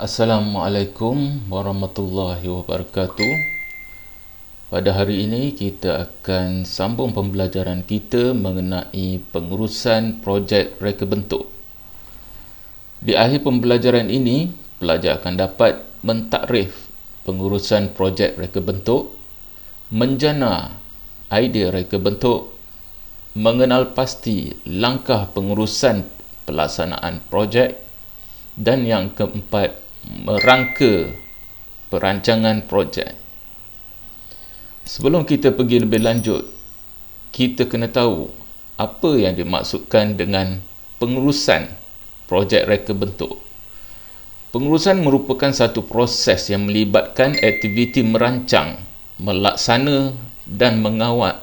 Assalamualaikum warahmatullahi wabarakatuh. Pada hari ini kita akan sambung pembelajaran kita mengenai pengurusan projek reka bentuk. Di akhir pembelajaran ini, pelajar akan dapat mentakrif pengurusan projek reka bentuk, menjana idea reka bentuk, mengenal pasti langkah pengurusan pelaksanaan projek, dan yang keempat, merangka perancangan projek. Sebelum kita pergi lebih lanjut, kita kena tahu apa yang dimaksudkan dengan pengurusan projek reka bentuk. Pengurusan merupakan satu proses yang melibatkan aktiviti merancang, melaksana dan mengawal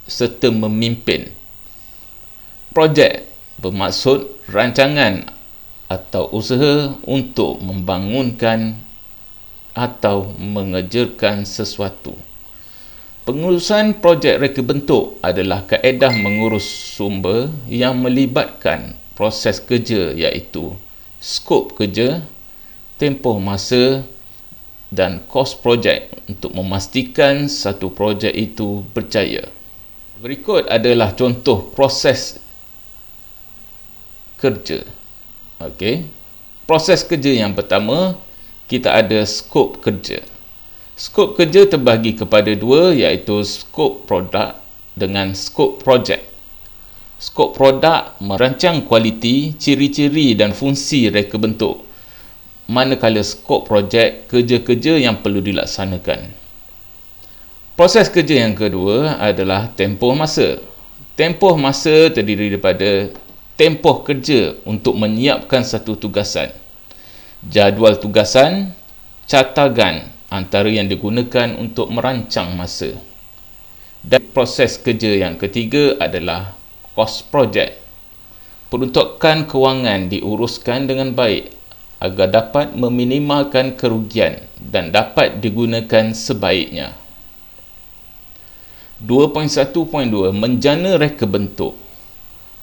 serta memimpin. Projek bermaksud rancangan atau usaha untuk membangunkan atau mengerjakan sesuatu. Pengurusan projek reka bentuk adalah kaedah mengurus sumber yang melibatkan proses kerja iaitu skop kerja, tempoh masa dan kos projek untuk memastikan satu projek itu berjaya. Berikut adalah contoh proses kerja. Okey. Proses kerja yang pertama, kita ada skop kerja. Skop kerja terbahagi kepada dua, iaitu skop produk dengan skop projek. Skop produk merancang kualiti, ciri-ciri dan fungsi reka bentuk. Manakala skop projek, kerja-kerja yang perlu dilaksanakan. Proses kerja yang kedua adalah tempoh masa. Tempoh masa terdiri daripada tempoh kerja untuk menyiapkan satu tugasan, jadual tugasan, catagan antara yang digunakan untuk merancang masa. Dan proses kerja yang ketiga adalah kos projek. Peruntukan kewangan diuruskan dengan baik agar dapat meminimalkan kerugian dan dapat digunakan sebaiknya. 2.1.2 Menjana reka bentuk.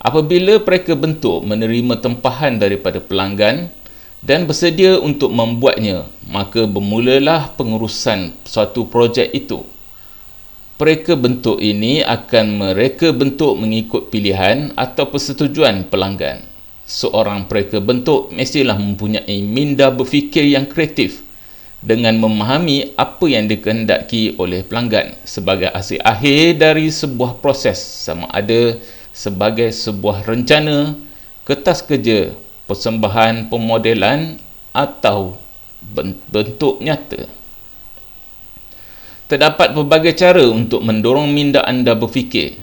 Apabila reka bentuk menerima tempahan daripada pelanggan dan bersedia untuk membuatnya, maka bermulalah pengurusan suatu projek itu. Reka bentuk ini akan mereka bentuk mengikut pilihan atau persetujuan pelanggan. Seorang pereka bentuk mestilah mempunyai minda berfikir yang kreatif dengan memahami apa yang dikehendaki oleh pelanggan sebagai hasil akhir dari sebuah proses, sama ada sebagai sebuah rencana, kertas kerja, persembahan pemodelan atau bentuk nyata. Terdapat pelbagai cara untuk mendorong minda anda berfikir.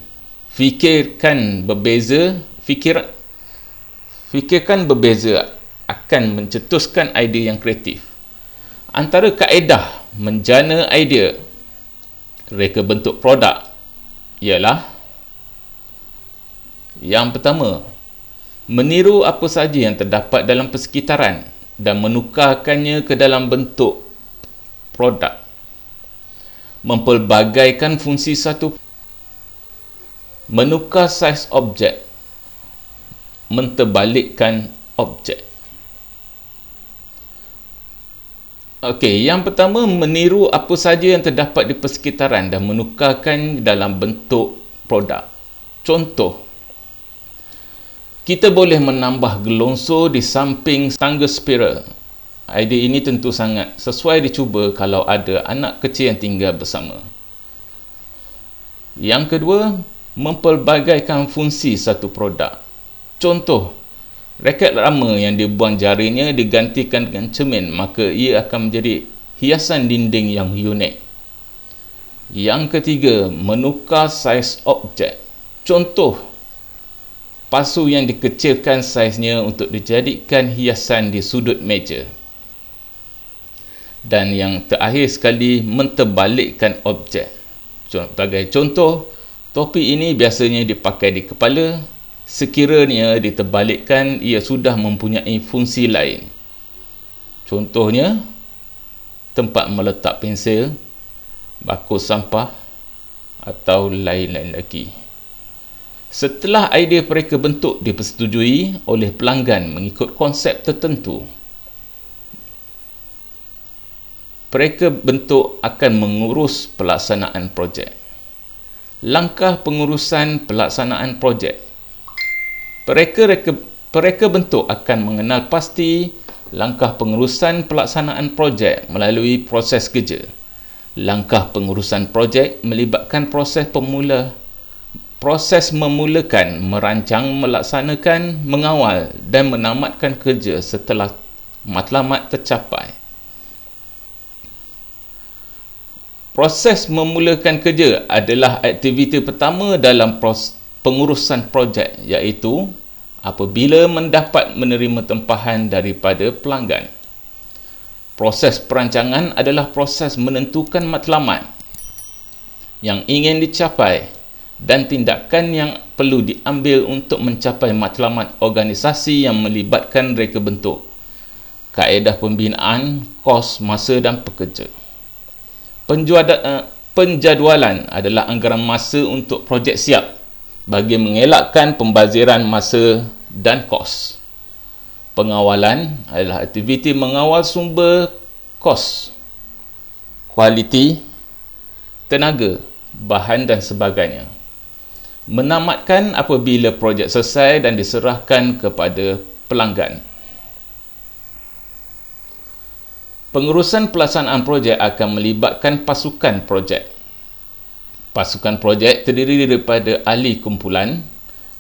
Fikirkan berbeza akan mencetuskan idea yang kreatif. Antara kaedah menjana idea reka bentuk produk ialah: yang pertama, meniru apa saja yang terdapat dalam persekitaran dan menukarkannya ke dalam bentuk produk. Mempelbagaikan fungsi satu, menukar saiz objek, menterbalikkan objek. Okey, yang pertama, meniru apa saja yang terdapat di persekitaran dan menukarkan dalam bentuk produk. Contoh, kita boleh menambah gelonsor di samping tangga spiral. Idea ini tentu sangat sesuai dicuba kalau ada anak kecil yang tinggal bersama. Yang kedua, mempelbagaikan fungsi satu produk. Contoh, raket lama yang dibuang jarinya digantikan dengan cermin, maka ia akan menjadi hiasan dinding yang unik. Yang ketiga, menukar saiz objek. Contoh, pasu yang dikecilkan saiznya untuk dijadikan hiasan di sudut meja. Dan yang terakhir sekali, menterbalikkan objek. Sebagai contoh, topi ini biasanya dipakai di kepala. Sekiranya diterbalikkan, ia sudah mempunyai fungsi lain. Contohnya, tempat meletak pensil, bakus sampah atau lain-lain lagi. Setelah idea reka bentuk dipersetujui oleh pelanggan mengikut konsep tertentu, Mereka bentuk akan mengurus pelaksanaan projek. Langkah pengurusan pelaksanaan projek. Mereka bentuk akan mengenal pasti langkah pengurusan pelaksanaan projek melalui proses kerja. Langkah pengurusan projek melibatkan proses memulakan, merancang, melaksanakan, mengawal dan menamatkan kerja setelah matlamat tercapai. Proses memulakan kerja adalah aktiviti pertama dalam pengurusan projek, iaitu apabila mendapat menerima tempahan daripada pelanggan. Proses perancangan adalah proses menentukan matlamat yang ingin dicapai dan tindakan yang perlu diambil untuk mencapai matlamat organisasi yang melibatkan reka bentuk, kaedah pembinaan, kos, masa dan pekerja. Penjadualan adalah anggaran masa untuk projek siap bagi mengelakkan pembaziran masa dan kos. Pengawalan adalah aktiviti mengawal sumber kos, kualiti, tenaga, bahan dan sebagainya. Menamatkan apabila projek selesai dan diserahkan kepada pelanggan. Pengurusan pelaksanaan projek akan melibatkan pasukan projek. Pasukan projek terdiri daripada ahli kumpulan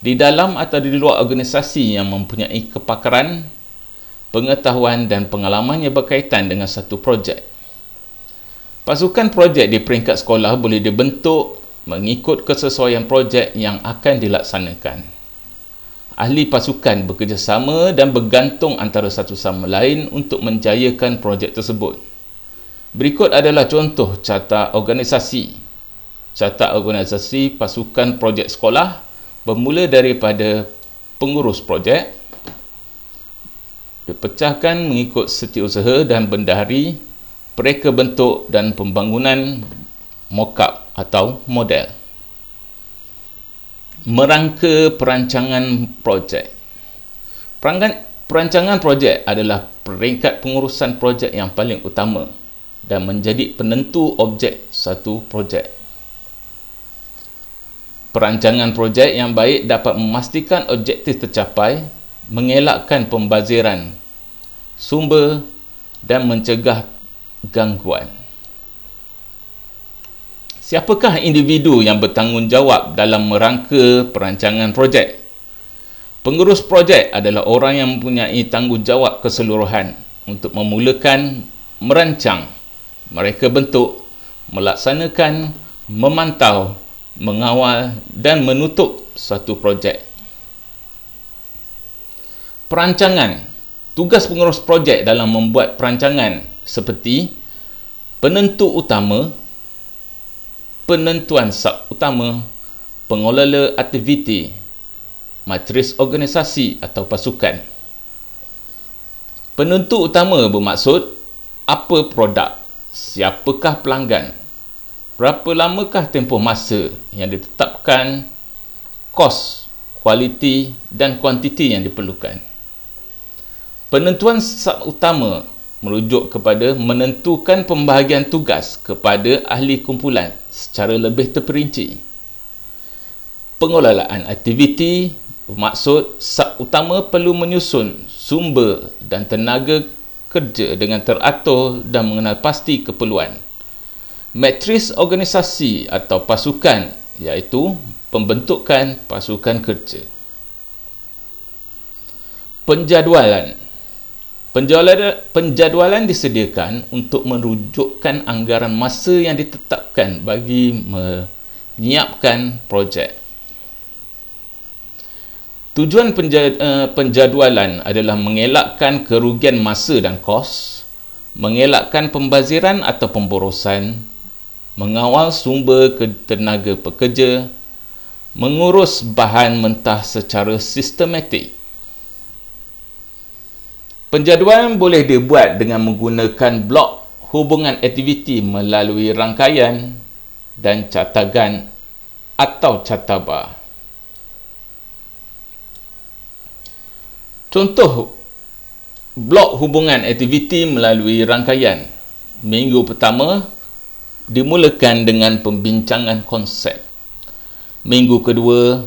di dalam atau di luar organisasi yang mempunyai kepakaran, pengetahuan dan pengalaman yang berkaitan dengan satu projek. Pasukan projek di peringkat sekolah boleh dibentuk mengikut kesesuaian projek yang akan dilaksanakan. Ahli pasukan bekerjasama dan bergantung antara satu sama lain untuk menjayakan projek tersebut. Berikut adalah contoh carta organisasi. Carta organisasi pasukan projek sekolah bermula daripada pengurus projek, dipecahkan mengikut setiausaha dan bendahari, reka bentuk dan pembangunan mock-up atau model. Merangka perancangan projek. Perancangan projek adalah peringkat pengurusan projek yang paling utama dan menjadi penentu objek satu projek. Perancangan projek yang baik dapat memastikan objektif tercapai, mengelakkan pembaziran sumber dan mencegah gangguan. Siapakah individu yang bertanggungjawab dalam merangka perancangan projek? Pengurus projek adalah orang yang mempunyai tanggungjawab keseluruhan untuk memulakan, merancang, mereka bentuk, melaksanakan, memantau, mengawal dan menutup suatu projek. Perancangan. Tugas pengurus projek dalam membuat perancangan seperti penentu utama, penentuan sub utama, pengelola aktiviti, matris organisasi atau pasukan. Penentu utama bermaksud apa produk, siapakah pelanggan, berapa lamakah tempoh masa yang ditetapkan, kos, kualiti dan kuantiti yang diperlukan. Penentuan sub utama merujuk kepada menentukan pembahagian tugas kepada ahli kumpulan secara lebih terperinci. Pengelolaan aktiviti bermaksud sub utama perlu menyusun sumber dan tenaga kerja dengan teratur dan mengenal pasti keperluan. Matris organisasi atau pasukan iaitu pembentukan pasukan kerja. Penjadualan disediakan untuk merujukkan anggaran masa yang ditetapkan bagi menyiapkan projek. Tujuan penjadualan adalah mengelakkan kerugian masa dan kos, mengelakkan pembaziran atau pemborosan, mengawal sumber tenaga pekerja, mengurus bahan mentah secara sistematik. Penjadualan boleh dibuat dengan menggunakan blok hubungan aktiviti melalui rangkaian dan catagan atau catabar. Contoh blok hubungan aktiviti melalui rangkaian. Minggu pertama dimulakan dengan pembincangan konsep. Minggu kedua,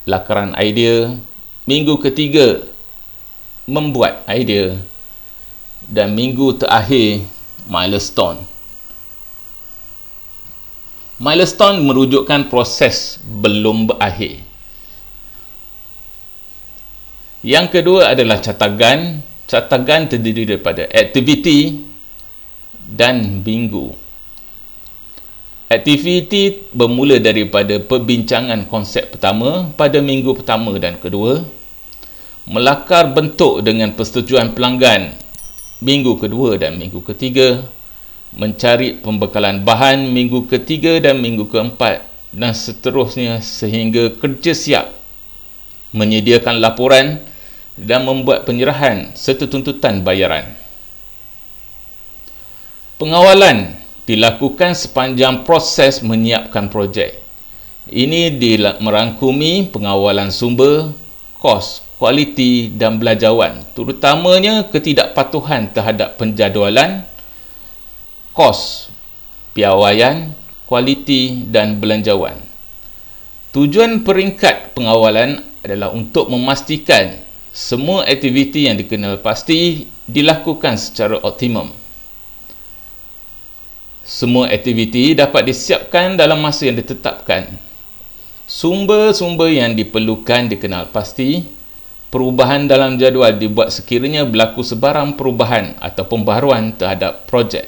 lakaran idea. Minggu ketiga, membuat idea. Dan minggu terakhir, milestone. Milestone merujukkan proses belum berakhir. Yang kedua adalah catagan. Catagan terdiri daripada aktiviti dan minggu. Aktiviti bermula daripada perbincangan konsep pertama pada minggu pertama dan kedua, melakar bentuk dengan persetujuan pelanggan minggu kedua dan minggu ketiga, mencari pembekalan bahan minggu ketiga dan minggu keempat, dan seterusnya sehingga kerja siap, menyediakan laporan dan membuat penyerahan serta tuntutan bayaran. Pengawalan dilakukan sepanjang proses menyiapkan projek. Ini merangkumi pengawalan sumber, kos, kualiti dan belanjawan, terutamanya ketidakpatuhan terhadap penjadualan, kos, piawaian, kualiti dan belanjawan. Tujuan peringkat pengawalan adalah untuk memastikan semua aktiviti yang dikenal pasti dilakukan secara optimum. Semua aktiviti dapat disiapkan dalam masa yang ditetapkan. Sumber-sumber yang diperlukan dikenal pasti. Perubahan dalam jadual dibuat sekiranya berlaku sebarang perubahan atau pembaharuan terhadap projek.